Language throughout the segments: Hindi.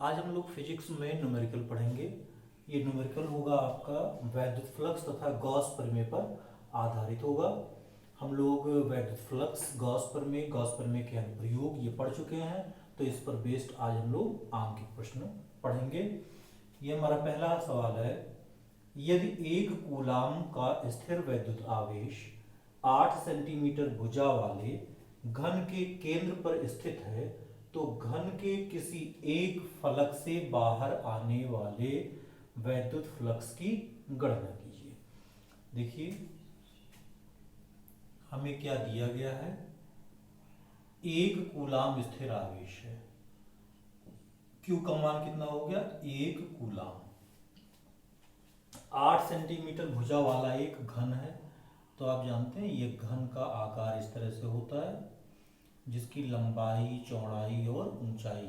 आज हम लोग फिजिक्स में न्यूमेरिकल पढ़ेंगे। ये न्यूमेरिकल होगा आपका वैद्युत फ्लक्स तथा गॉस प्रमेय पर आधारित होगा। हम लोग वैद्युत फ्लक्स, गॉस प्रमेय के अनुप्रयोग ये पढ़ चुके हैं, तो इस पर बेस्ड आज हम लोग आम के प्रश्न पढ़ेंगे। ये हमारा पहला सवाल है, यदि एक कूलाम का स्थिर वैद्युत आवेश 8 सेंटीमीटर भुजा वाले घन के केंद्र पर स्थित है, तो घन के किसी एक फलक से बाहर आने वाले वैद्युत फ्लक्स की गणना कीजिए। देखिए हमें क्या दिया गया है, एक कूलाम स्थिर आवेश है। Q का मान कितना हो गया, एक कूलाम। 8 सेंटीमीटर भुजा वाला एक घन है, तो आप जानते हैं ये घन का आकार इस तरह से होता है, जिसकी लंबाई, चौड़ाई और ऊंचाई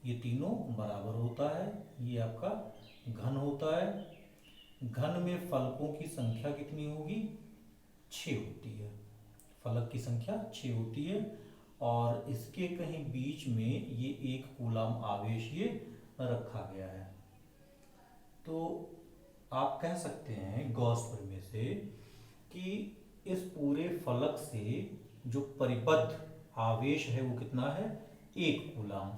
ये तीनों बराबर होता है। ये आपका घन होता है। घन में फलकों की संख्या कितनी होगी, 6 होती है। फलक की संख्या 6 होती है और इसके कहीं बीच में ये एक कूलाम आवेश ये रखा गया है। तो आप कह सकते हैं गॉस प्रमेय से कि इस पूरे फलक से जो परिबद्ध आवेश है वो कितना है, एक कूलाम,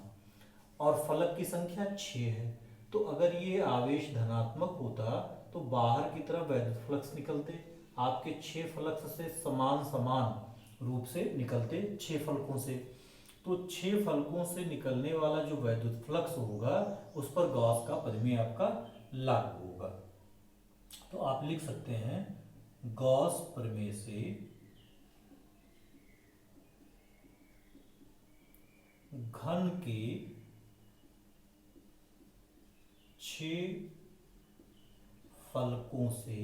और फलक की संख्या 6 है। तो अगर ये आवेश धनात्मक होता तो बाहर की तरफ वैद्युत फ्लक्स निकलते, आपके 6 फलक से समान समान रूप से निकलते 6 फलकों से। तो 6 फलकों से निकलने वाला जो वैद्युत फ्लक्स होगा उस पर गॉस का प्रमेय आपका लागू होगा। तो आप लिख सकते हैं गॉस प्रमेय से घन के 6 फलकों से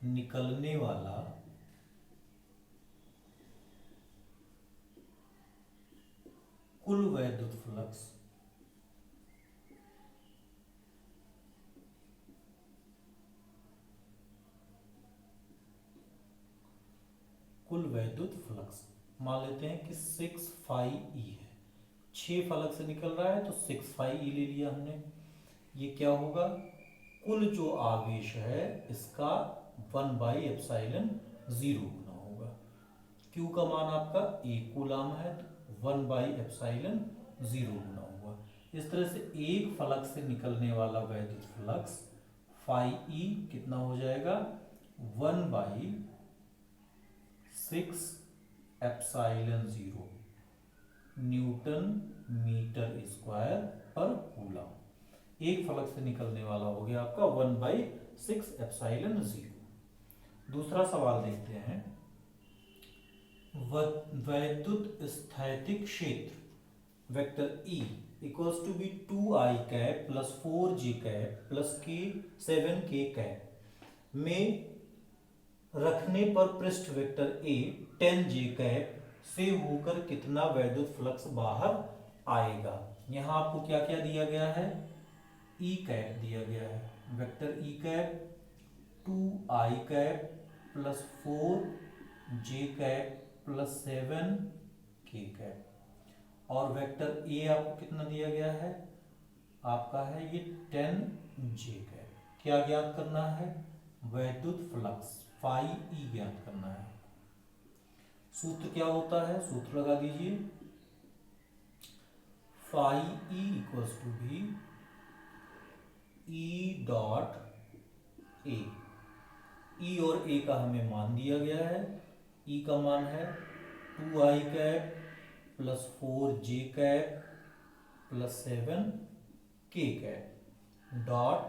निकलने वाला कुल वैद्युत फ्लक्स मान लेते हैं कि 6πe है। 6 फलक से निकल रहा है तो 6πe ले लिया हमने। ये क्या होगा, कुल जो आवेश है इसका 1/ε0 गुना होगा। Q का मान आपका 1 कूलाम है तो 1/ε0 गुना होगा। इस तरह से एक फलक से निकलने वाला वैद्युत फ्लक्स φe कितना हो जाएगा, 1/6ε0 न्यूटन मीटर स्क्वायर पर कूलम। एक फलक से निकलने वाला हो गया आपका 1/6ε0। दूसरा सवाल देखते हैं, वैद्युत स्थैतिक क्षेत्र vector E equals to be 2i cap plus 4j cap plus k 7k cap में रखने पर पृष्ठ वेक्टर A 10j कैप से होकर कितना वैद्युत फ्लक्स बाहर आएगा। यहां आपको क्या क्या दिया गया है, E कैप दिया गया है। Vector E cap 2i cap plus 4j cap plus 7k cap, और वेक्टर A आपको कितना दिया गया है, आपका है ये 10j कैप। क्या ज्ञात करना है, वैद्युत फ्लक्स φe ज्ञात करना है। सूत्र क्या होता है, सूत्र लगा दीजिए, φe equals to be E dot A। E और A का हमें मान दिया गया है। E का मान है 2i cap plus 4j cap plus 7k cap dot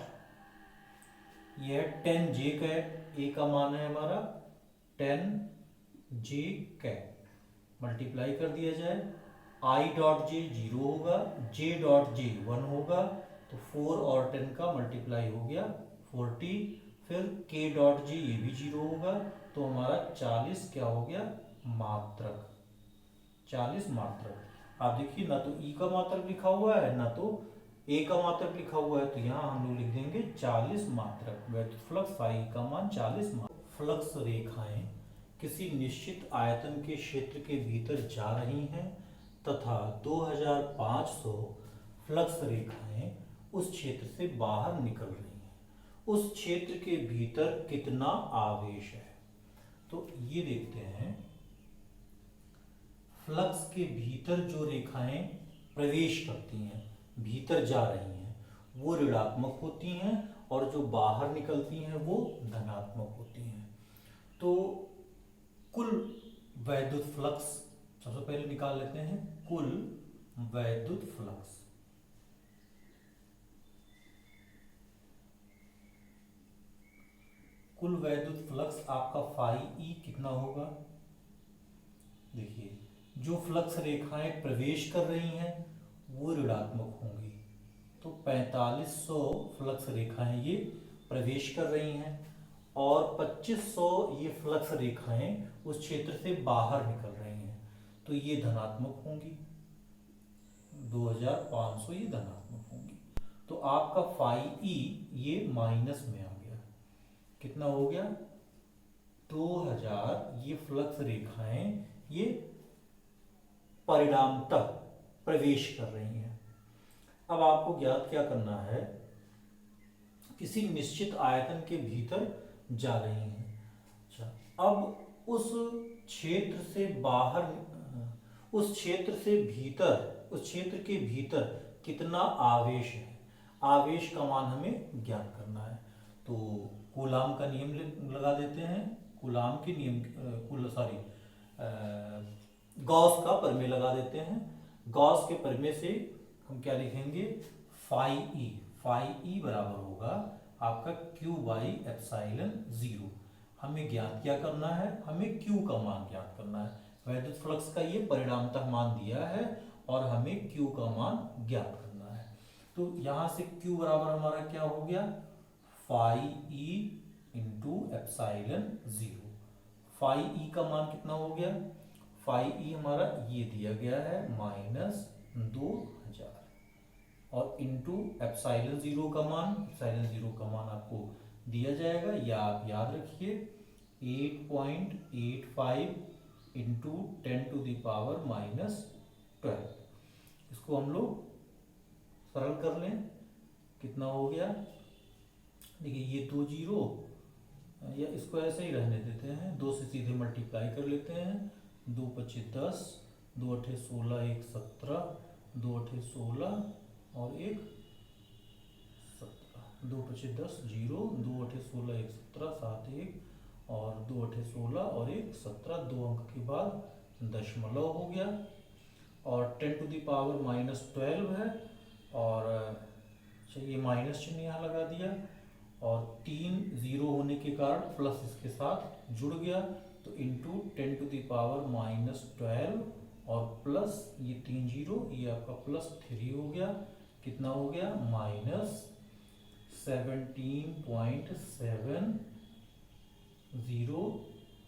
यह 10j कैप, A का मान है हमारा 10j कैप, मल्टीप्लाई कर दिया जाए। I डॉट j 0 होगा, j डॉट j 1 होगा, तो 4 और 10 का मल्टीप्लाई हो गया 40, फिर k डॉट j ये भी 0 होगा, तो हमारा 40 क्या हो गया, मात्रक, 40 मात्रक। आप देखिए ना तो E का मात्रक लिखा हुआ है ना तो A का मात्रक लिखा हुआ है, तो यहाँ हम लोग लिख देंगे 40 मात्रक। वैद्युत फ्लक्स फाई का मान 40 मात्रक। फ्लक्स रेखाएं किसी निश्चित आयतन के क्षेत्र के भीतर जा रही हैं तथा 2500 फ्लक्स रेखाएं उस क्षेत्र से बाहर निकल रही हैं। उस क्षेत्र के भीतर कितना आवेश है? तो ये देखते हैं, फ्लक्स के भीतर जो रेखाएं प्रवेश करती हैं, भीतर जा रही हैं, वो ऋणात्मक होती हैं और जो बाहर निकलती हैं वो धनात्मक होती हैं। तो कुल वैद्युत फ्लक्स सबसे पहले निकाल लेते हैं। कुल वैद्युत फ्लक्स, कुल वैद्युत फ्लक्स आपका फाई ई कितना होगा? देखिए, जो फ्लक्स रेखाएं प्रवेश कर रही हैं वो ऋणात्मक होंगी, तो 4500 फ्लक्स रेखाएं ये प्रवेश कर रही हैं और 2500 ये फ्लक्स रेखाएं उस क्षेत्र से बाहर निकल रही हैं, तो ये धनात्मक होंगी। 2500 ये धनात्मक होंगी। तो आपका फाई ई ये माइनस में आ गया। कितना हो गया? 2000 ये फ्लक्स रेखाएं ये परिणामतः प्रवेश कर रही हैं। अब आपको ज्ञात क्या करना है? किसी निश्चित आयतन के भीतर जा रही हैं। अच्छा, अब उस क्षेत्र से बाहर, उस क्षेत्र से भीतर, उस क्षेत्र के भीतर कितना आवेश है, आवेश का मान हमें ज्ञात करना है। तो कूलाम का नियम लगा देते हैं। कूलाम के नियम, गॉस का प्रमेय लगा देते हैं। गॉस के प्रमेय से हम क्या लिखेंगे? फाई ई, फाई ई बराबर होगा आपका Q बाई एप्साइलन 0। हमें ज्ञात क्या करना है? हमें Q का मान ज्ञात करना है। वैद्युत फ्लक्स का ये परिणामतः मान दिया है और हमें Q का मान ज्ञात करना है। तो यहां से Q बराबर हमारा क्या हो गया? Phi E into epsilon 0। Phi E का मान कितना हो गया? फाई ई हमारा ये दिया गया है -2000 और इंटू एप्साइलन 0 का मान, एप्साइलन 0 का मान आपको दिया जाएगा, या आप याद रखिए 8.85 इंटू 10⁻⁻12। इसको हम लोग सरल कर लें, कितना हो गया? देखिए, ये 2 0, या इसको ऐसे ही रहने देते हैं, 2 से सीधे मल्टीप्लाई कर लेते हैं। 2 × 10, 2 × 16, 1 17, 2 × 16 और 1 17, 2 × 10 0, 2 × 16 1 17, 7 1 और 2 × 16 और 1 17, 2 अंक के बाद दशमलव हो गया और 10⁻⁻12 है और ये माइनस चिन्ह यहाँ लगा दिया और 3 0 होने के कारण प्लस इसके साथ जुड़ गया, तो इंटू 10⁻⁻12 और प्लस ये 3 0, ये आपका +3 हो गया। कितना हो गया? -17.70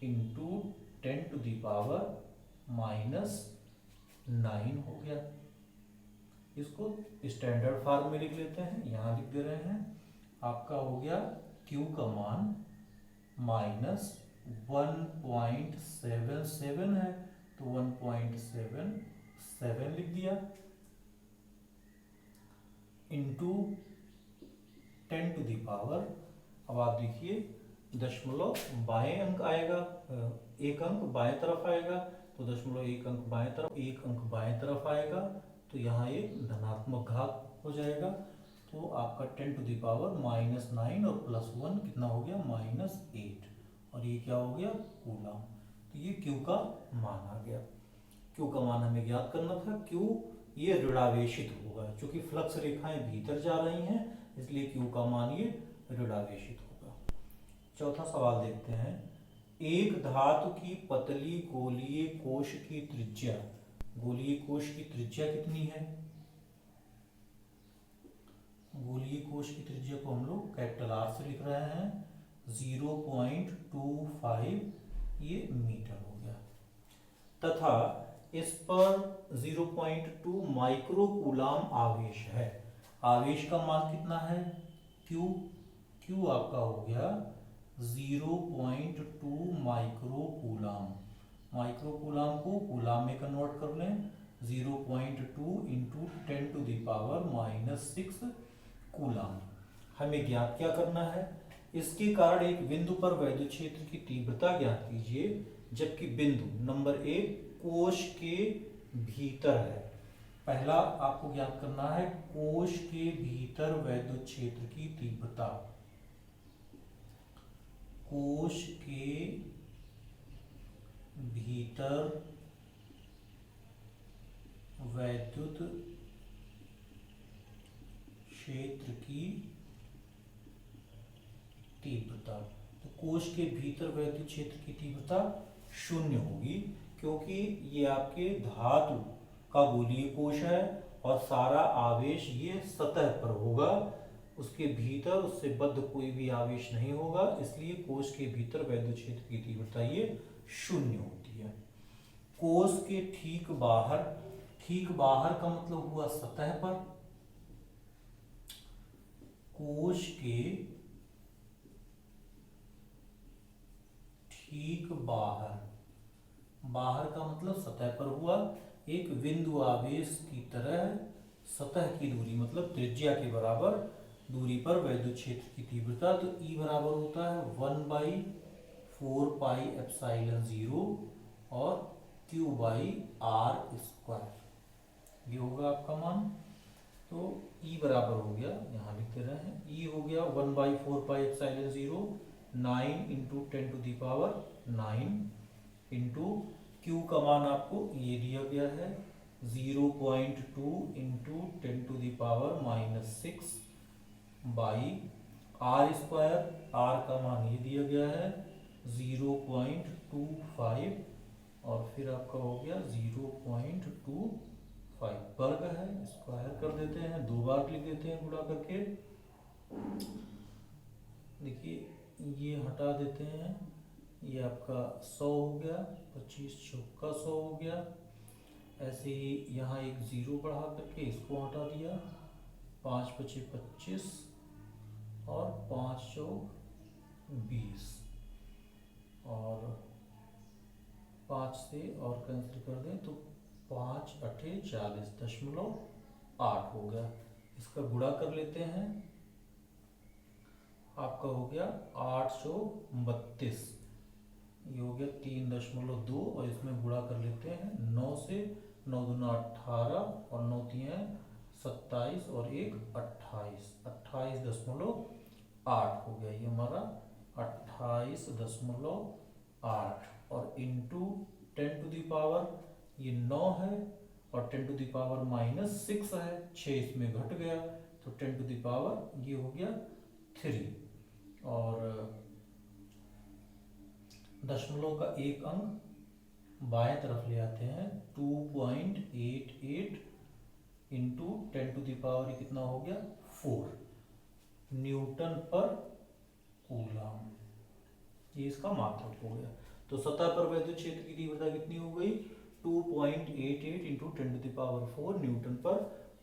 इंटू 10⁻⁻9 हो गया। इसको स्टैंडर्ड फॉर्म में लिख लेते हैं, यहाँ लिख दे रहे हैं। आपका हो गया Q का मान -1.77 है, तो 1.77 लिख दिया इंटू 10⁻, अब आप देखिए दशमलव बाएं अंक आएगा, एक अंक बाएं तरफ आएगा, तो दशमलव एक अंक बाएं तरफ, एक अंक बाएं तरफ आएगा, तो यहाँ एक धनात्मक घात हो जाएगा। तो आपका 10⁻⁻9 और +1 कितना हो गया? -8, और ये क्या हो गया? कूलाम। तो ये Q का मान आ गया। Q का मान हमें ज्ञात करना था। Q ये ऋणावेशित होगा, क्योंकि फ्लक्स रेखाएं भीतर जा रही हैं, इसलिए Q का मान ये ऋणावेशित होगा। चौथा सवाल देखते हैं। एक धातु की पतली गोलीय कोश की त्रिज्या, गोलीय कोश की त्रिज्या कितनी है? गोलीय कोश की त्रिज्या को हम लोग कैपिटल R से लिख रहे हैं, 0.25 ये मीटर हो गया, तथा इस पर 0.2 माइक्रो कूलाम आवेश है। आवेश का मान कितना है? Q आपका हो गया 0.2 माइक्रो कूलाम। माइक्रो कूलाम को कूलाम में कन्वर्ट कर लें, 0.2 इंटू 10⁻⁻6 कूलम। हमें ज्ञात क्या करना है, इसके कारण एक बिंदु पर वैद्युत क्षेत्र की तीव्रता ज्ञात कीजिए, जबकि बिंदु नंबर 1 कोश के भीतर है। पहला आपको ज्ञात करना है कोश के भीतर वैद्युत क्षेत्र की तीव्रता। कोश के भीतर वैद्युत क्षेत्र की तीव्रता। तो कोश के भीतर वैद्युत क्षेत्र की तीव्रता 0 होगी, क्योंकि ये आपके धातु का गोलीय कोश है और सारा आवेश ये सतह पर होगा, उसके भीतर उससे बद्ध कोई भी आवेश नहीं होगा, इसलिए कोश के भीतर वैद्युत क्षेत्र की तीव्रता ये 0 होती है। कोश के ठीक बाहर का मतलब हुआ सतह पर। कोश के ठीक बाहर का मतलब सतह पर हुआ, एक बिंदु आवेश की तरह सतह की दूरी मतलब त्रिज्या के बराबर दूरी पर वैद्युत क्षेत्र की तीव्रता। तो E बराबर होता है 1/4πε0 और Q/r², ये होगा आपका मान। तो E बराबर हो गया, यहाँ लिख दे रहे हैं, E हो गया 1/4πε0 9 इंटू 10⁻9 इंटू Q का मान आपको ये दिया गया है 0.2 इंटू 10⁻⁻6 बाई r², r का मान ये दिया गया है 0.25 और फिर आपका हो गया 0.25 वर्ग है, स्क्वायर कर देते हैं, 2 बार लिख देते हैं गुणा करके। देखिए ये हटा देते हैं, ये आपका 100 हो गया, 25 चौका 100 हो गया। ऐसे ही यहाँ एक 0 बढ़ा करके इसको हटा दिया, 5 × 25 और 5 चौक 20 और 5 से और कैंसिल कर दें तो 5 × 8 = 40.8 हो गया। इसका गुणा कर लेते हैं, आपका हो गया 8 चौक 32, ये हो गया 3.2 और इसमें गुणा कर लेते हैं 9 से, 9 दूना 18 और 9 तियां 27 और 1 28, 28.8 हो गया ये हमारा 28.8 और इंटू 10⁻, ये 9 है और 10⁻⁻6 है, 6 इसमें घट गया तो 10⁻, ये हो गया 3 और दशमलव का एक अंक बाएं तरफ ले आते हैं, 2.88 इंटू 10⁻, कितना हो गया 4 न्यूटन पर कूलम, ये इसका मात्रक हो गया। तो सतह पर वैद्युत क्षेत्र की तीव्रता कितनी हो गई 2.88 इंटू 10⁻4 न्यूटन पर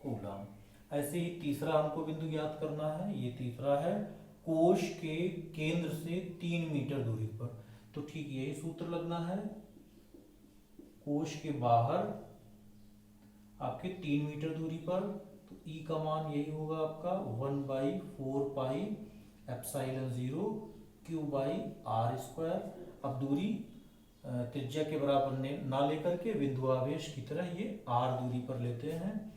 कूलम। ऐसे ही तीसरा हमको बिंदु ज्ञात करना है, ये तीसरा है कोश के केंद्र से 3 मीटर दूरी पर। तो ठीक यही सूत्र लगना है, कोश के बाहर आपके 3 मीटर दूरी पर, तो E का मान यही होगा आपका 1/4πε0 Q/r²। अब दूरी त्रिज्या के बराबर ना लेकर के बिंदु आवेश की तरह ये r दूरी पर लेते हैं,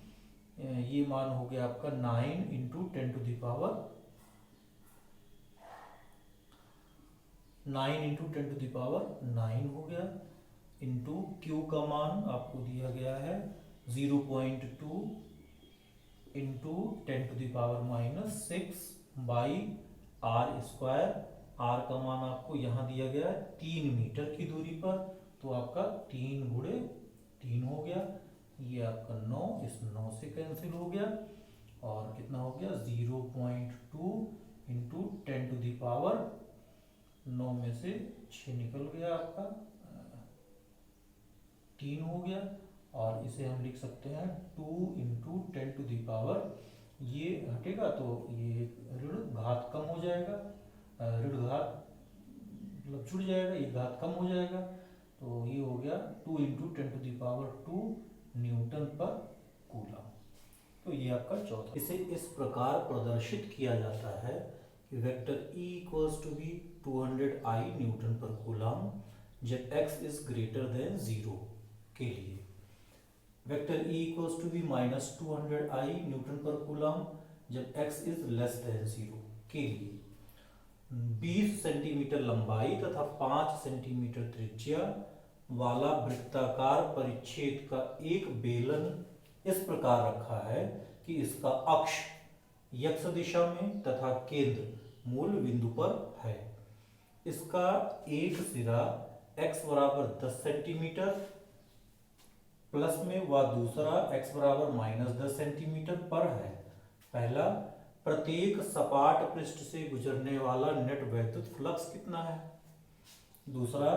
ये मान हो गया आपका 9 इंटू 10⁻9 हो गया, इंटू Q का मान आपको दिया गया है 0.2 इंटू 10⁻⁻6 बाई r²। r का मान आपको यहाँ दिया गया है 3 मीटर की दूरी पर, तो आपका 3 × 3 हो गया, ये आपका 9, इस 9 से कैंसिल हो गया और कितना हो गया 0.2 इंटू 10⁻, 9 में से 6 निकल गया आपका 3 हो गया और इसे हम लिख सकते हैं 2 इंटू 10⁻, ये हटेगा तो ये ऋण घात कम हो जाएगा, ऋण घात मतलब जुड़ जाएगा, ये घात कम हो जाएगा, तो ये हो गया 2 इंटू 10⁻2 न्यूटन न्यूटन पर कूलम। तो ये आपका चौथा। इसे इस प्रकार प्रदर्शित किया जाता है कि vector E equals to be 200 I newton पर कूलम जब x इज ग्रेटर देन 0 के लिए, vector E equals to be -200 I newton पर कूलम जब x इज लेस देन 0 के लिए, 20 सेंटीमीटर लंबाई तथा 5 सेंटीमीटर त्रिज्या वाला वृत्ताकार परिच्छेद का एक बेलन इस प्रकार रखा है कि इसका अक्ष x दिशा में तथा केंद्र मूल बिंदु पर है। इसका एक सिरा x बराबर 10 सेंटीमीटर प्लस में व दूसरा x बराबर -10 सेंटीमीटर पर है। पहला, प्रत्येक सपाट पृष्ठ से गुजरने वाला नेट वैद्युत फ्लक्स कितना है। दूसरा,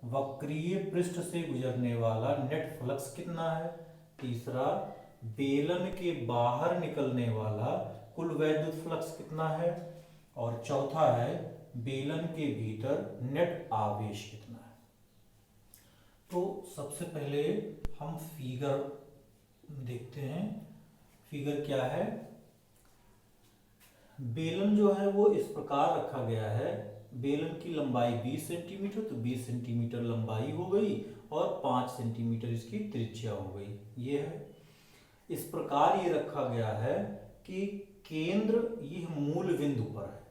वक्रीय पृष्ठ से गुजरने वाला नेट फ्लक्स कितना है। तीसरा, बेलन के बाहर निकलने वाला कुल वैद्युत फ्लक्स कितना है। और चौथा है, बेलन के भीतर नेट आवेश कितना है। तो सबसे पहले हम फिगर देखते हैं। फिगर क्या है, बेलन जो है वो इस प्रकार रखा गया है। बेलन की लंबाई 20 सेंटीमीटर, तो 20 सेंटीमीटर लंबाई हो गई और 5 सेंटीमीटर इसकी त्रिज्या हो गई। ये है, इस प्रकार ये रखा गया है कि केंद्र ये मूल बिंदु पर है।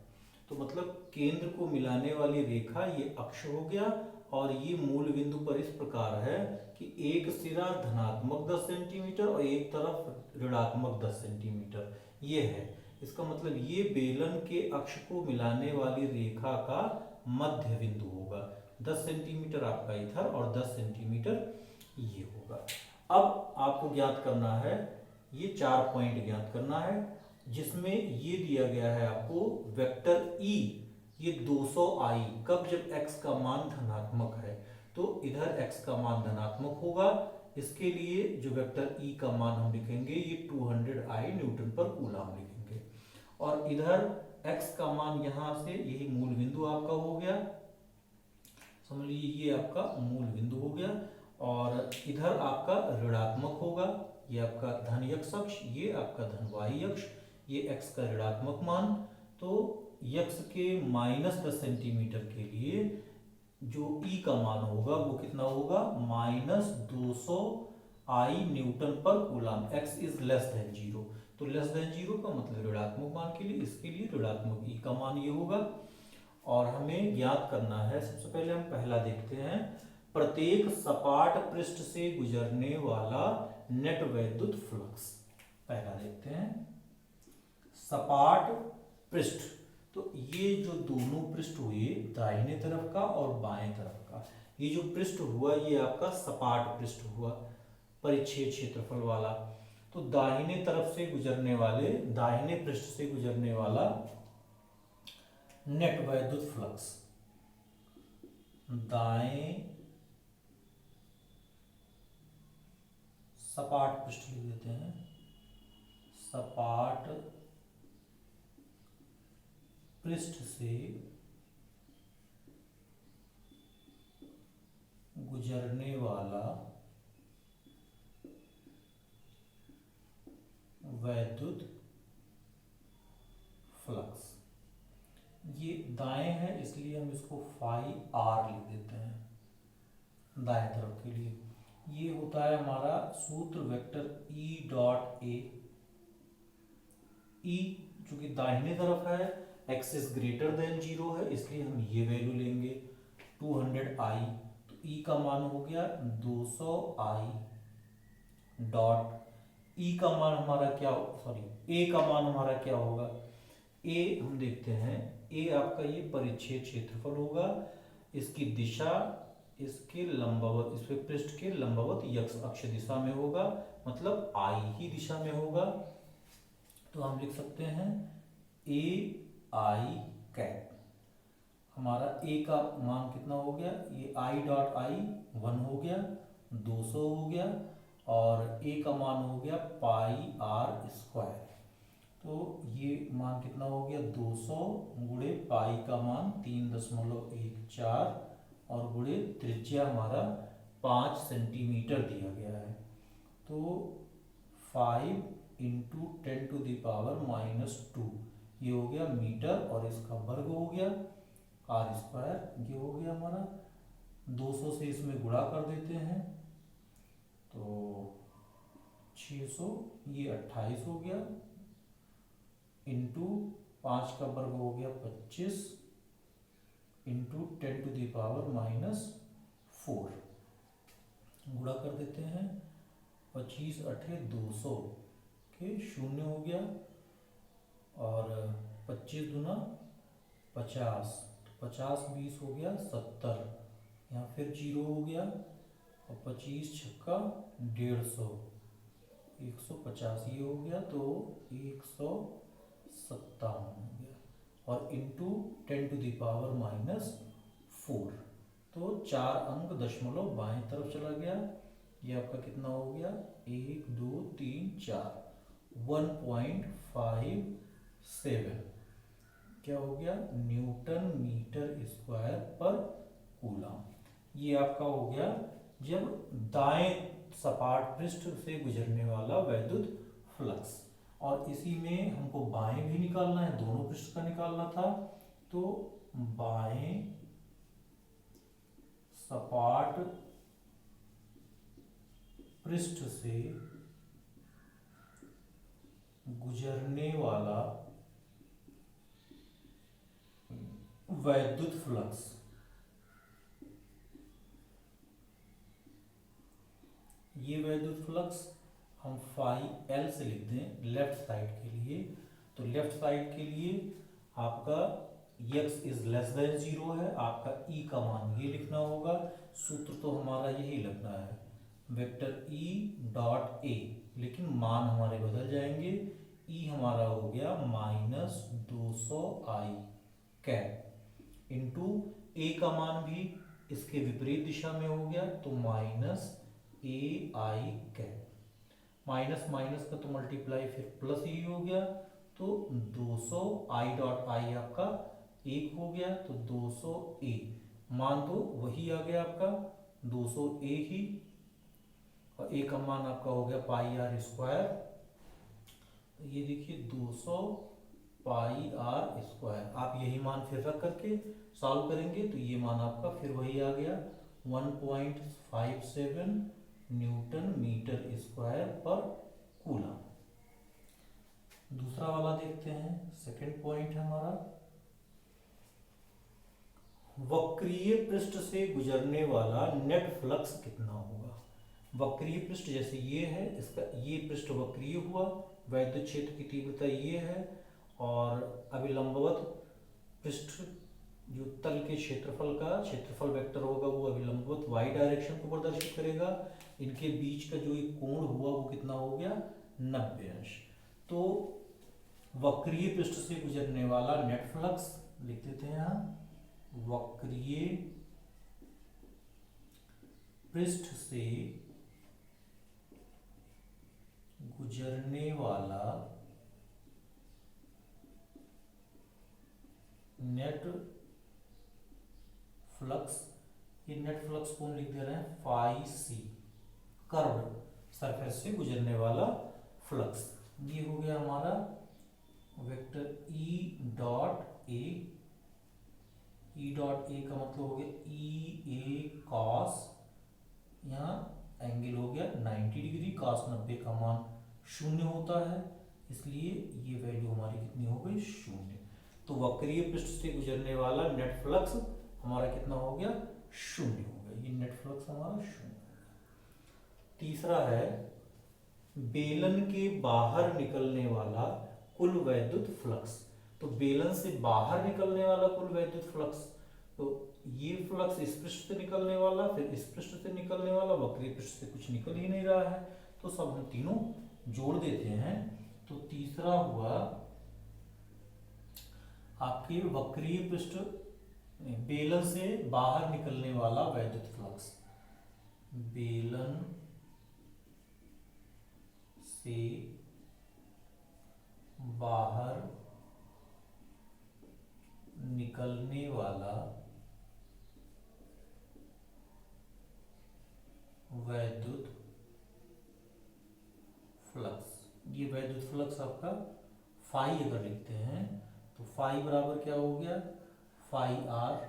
तो मतलब केंद्र को मिलाने वाली रेखा ये अक्ष हो गया और ये मूल बिंदु पर इस प्रकार है कि एक सिरा धनात्मक 10 सेंटीमीटर और एक तरफ ऋणात्मक 10 सेंटीमीटर ये है। इसका मतलब ये बेलन के अक्ष को मिलाने वाली रेखा का मध्य बिंदु होगा। 10 सेंटीमीटर आपका इधर और 10 सेंटीमीटर ये होगा। अब आपको ज्ञात करना है, ये 4 पॉइंट ज्ञात करना है, जिसमें ये दिया गया है आपको वेक्टर E ये 200 I कब, जब x का मान धनात्मक है। तो इधर x का मान धनात्मक होगा, इसके लिए जो वेक्टर E का मान हम लिखेंगे ये 200 I न्यूटन पर कूलम लिखेंगे। और इधर x का मान यहाँ से यही मूल बिंदु आपका हो गया, समझ लीजिए ये आपका मूल बिंदु हो गया। और इधर आपका ऋणात्मक होगा, ये आपका धन x अक्ष, ये आपका धन y अक्ष, ये x का ऋणात्मक मान। तो x के -10 सेंटीमीटर के लिए जो E का मान होगा वो कितना होगा, -200 I न्यूटन पर coulomb. x is less than 0, तो लेस देन 0 का मतलब ऋणात्मक मान के लिए, इसके लिए ऋणात्मक E का मान ये होगा। और हमें ज्ञात करना है, सबसे पहले हम पहला देखते हैं, प्रत्येक सपाट पृष्ठ से गुजरने वाला नेट वैद्युत फ्लक्स। पहला देखते हैं सपाट पृष्ठ। तो ये जो दोनों पृष्ठ हुए दाहिने तरफ का और बाएं तरफ का, ये जो पृष्ठ हुआ ये आपका सपाट पृष्ठ हुआ परिच्छेद क्षेत्रफल वाला। तो दाहिने तरफ से गुजरने वाले, दाहिने पृष्ठ से गुजरने वाला नेट वैद्युत फ्लक्स, दाएं सपाट पृष्ठ लिख देते हैं, सपाट पृष्ठ से गुजरने वाला वैद्युत फ्लक्स। ये दाएं है इसलिए हम इसको फाई आर लिख देते हैं दाएं तरफ के लिए। ये होता है हमारा सूत्र vector E dot A. E चूंकि दाहिने तरफ है, x इज ग्रेटर देन 0 है, इसलिए हम ये वैल्यू लेंगे 200 I। तो E का मान हो गया 200 I डॉट E का मान हमारा क्या, A का मान हमारा क्या होगा। A हम देखते हैं, A आपका ये परिच्छेद क्षेत्रफल होगा, इसकी दिशा इसके लंबवत, इस पे पृष्ठ के लंबवत x अक्ष दिशा में होगा, मतलब I ही दिशा में होगा। तो हम लिख सकते हैं AI कैप। हमारा A का मान कितना हो गया, ये I डॉट I 1 हो गया, 200 हो गया, और A का मान हो गया पाई आर स्क्वायर। तो ये मान कितना हो गया, 200 गुणे पाई का मान 3.14 और गुणे त्रिज्या हमारा 5 सेंटीमीटर दिया गया है। तो 5 × 10⁻⁻², ये हो गया मीटर और इसका वर्ग हो गया r²। ये हो गया हमारा 200 से इसमें गुणा कर देते हैं तो 600, ये 28 हो गया, इंटू 5 का वर्ग हो गया 25, इंटू 10⁻⁻4 गुणा कर देते हैं 25 8 200 के 0 हो गया, और 25 दूना 50, 50 20 हो गया 70, यहाँ फिर 0 हो गया, और 25 छक्का 150, 150 ये हो गया, तो 157 हो गया, और इंटू 10⁻⁻4, तो 4 अंक दशमलव बाएं तरफ चला गया। ये आपका कितना हो गया 1 2 3 4 1.57 क्या हो गया न्यूटन मीटर स्क्वायर पर कूलम। ये आपका हो गया जब दाएं सपाट पृष्ठ से गुजरने वाला वैद्युत फ्लक्स, और इसी में हमको बाएं भी निकालना है, दोनों पृष्ठ का निकालना था, तो बाएं सपाट पृष्ठ से गुजरने वाला वैद्युत फ्लक्स, ये वैद्युत फ्लक्स हम φL से लिख दें लेफ्ट साइड के लिए। तो लेफ्ट साइड के लिए आपका x < 0 है, आपका E का मान ये लिखना होगा। सूत्र तो हमारा यही लगना है, वेक्टर E.A, लेकिन मान हमारे बदल जाएंगे। E हमारा हो गया -200I कैप, इंटू A का मान भी इसके विपरीत दिशा में हो गया, तो -AI कैप, माइनस माइनस का तो मल्टीप्लाई फिर प्लस ही हो गया, तो 200I.I आपका 1 हो गया, तो 200A मान तो वही आ गया आपका 200A ही, और A का मान आपका हो गया πr²। तो ये देखिए 200 πr², आप यही मान फिर रख करके सॉल्व करेंगे तो ये मान आपका फिर वही आ गया 1.57 न्यूटन मीटर स्क्वायर पर कूलम। दूसरा वाला देखते हैं, सेकंड पॉइंट है हमारा, वक्रीय पृष्ठ से गुजरने वाला नेट फ्लक्स कितना होगा। वक्रीय पृष्ठ जैसे ये है, इसका ये पृष्ठ वक्रीय हुआ, वैद्युत क्षेत्र की तीव्रता ये है, और अभिलंबवत पृष्ठ जो तल के क्षेत्रफल का क्षेत्रफल वेक्टर होगा वो अभिलंबवत y डायरेक्शन को प्रदर्शित करेगा। इनके बीच का जो एक कोण हुआ वो कितना हो गया 90 अंश। तो वक्रीय पृष्ठ से गुजरने वाला नेट फ्लक्स लिख देते हैं यहाँ, वक्रीय पृष्ठ से गुजरने वाला नेट फ्लक्स, ये नेट फ्लक्स कौन लिख दे रहे हैं φC, कर्व सरफेस से गुजरने वाला फ्लक्स। ये हो गया हमारा वेक्टर E.A, E.A का मतलब हो गया EA cos, यहाँ एंगल हो गया 90 डिग्री, cos 90 का मान 0 होता है, इसलिए ये वैल्यू हमारी कितनी हो गई 0। तो वक्रीय पृष्ठ से गुजरने वाला नेट फ्लक्स हमारा कितना हो गया 0 हो गया, ये नेट फ्लक्स हमारा 0 हो गया। तीसरा है बेलन के बाहर निकलने वाला कुल वैद्युत फ्लक्स। तो बेलन से बाहर निकलने वाला कुल वैद्युत फ्लक्स, तो ये फ्लक्स इस पृष्ठ से निकलने वाला, फिर इस पृष्ठ से निकलने वाला, वक्रीय पृष्ठ से कुछ निकल ही नहीं रहा है, तो सब हम तीनों जोड़ देते हैं। तो तीसरा हुआ आपके वक्रीय पृष्ठ बेलन से बाहर निकलने वाला वैद्युत फ्लक्स, बेलन से बाहर निकलने वाला वैद्युत ये वैद्युत फ्लक्स आपका फाई अगर लिखते हैं तो फाई बराबर क्या हो गया, फाई आर,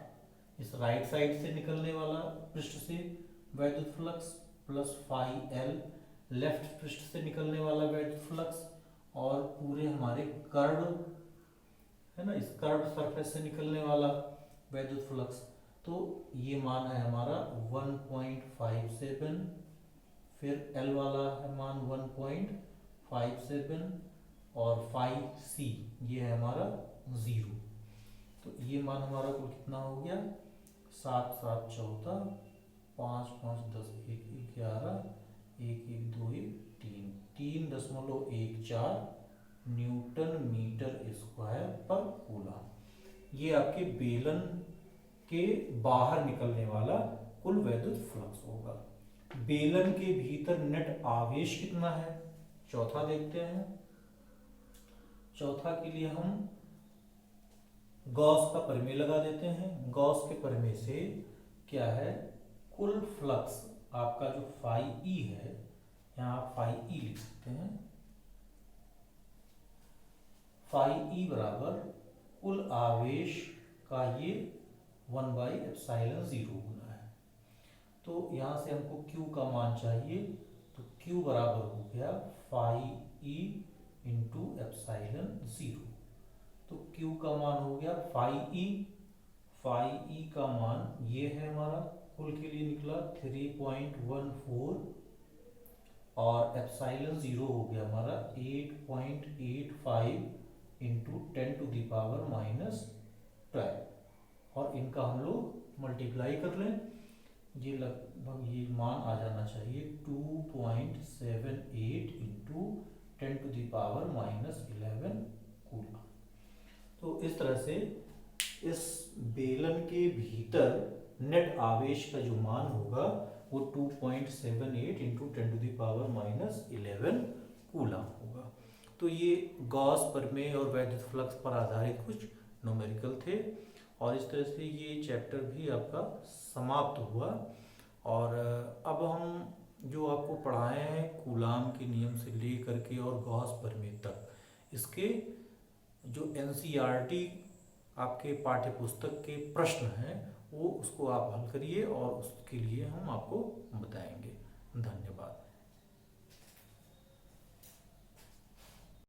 इस राइट साइड से निकलने वाला पृष्ठ से वैद्युत flux, plus phi L left पृष्ठ से निकलने वाला वैद्युत फ्लक्स, और पूरे हमारे कर्व है ना, इस कर्व सरफेस से निकलने वाला वैद्युत फ्लक्स। तो ये मान है हमारा 1.57, फिर L वाला है मान 1.57 और फाई सी ये है हमारा 0। तो ये मान हमारा कुल कितना हो गया, 7 7 14, 5 5 10 1 11, 1 1 2 1 3, 3.14 न्यूटन मीटर स्क्वायर पर कूलम। ये आपके बेलन के बाहर निकलने वाला कुल वैद्युत फ्लक्स होगा। बेलन के भीतर नेट आवेश कितना है, चौथा देखते हैं। चौथा के लिए हम गॉस का प्रमेय लगा देते हैं। गॉस के प्रमेय से क्या है, कुल फ्लक्स आपका जो फाई ई है, यहाँ आप फाई ई लिख सकते हैं, फाई ई बराबर कुल आवेश का ये 1/ε0 होना है। तो यहाँ से हमको Q का मान चाहिए, तो Q बराबर हो गया फाई ई इंटू ε0। तो Q का मान हो गया फाई ई का मान ये है हमारा, कुल के लिए निकला 3.14, और ε0 हो गया हमारा 8.85 इंटू 10⁻⁻12, और इनका हम लोग मल्टीप्लाई कर लें, ये लगभग ये मान आ जाना चाहिए 2.78 इंटू 10⁻⁻11 कूलम। तो इस तरह से इस बेलन के भीतर नेट आवेश का जो मान होगा वो 2.78 इंटू 10⁻⁻11 कूलम होगा। तो ये गॉस प्रमेय और वैद्युत फ्लक्स पर आधारित कुछ न्यूमेरिकल थे, और इस तरह से ये चैप्टर भी आपका समाप्त हुआ। और अब हम जो आपको पढ़ाए हैं कूलाम के नियम से लेकर के और गॉस प्रमेय तक, इसके जो एनसीईआरटी आपके पाठ्य पुस्तक के प्रश्न हैं वो उसको आप हल करिए, और उसके लिए हम आपको बताएंगे। धन्यवाद।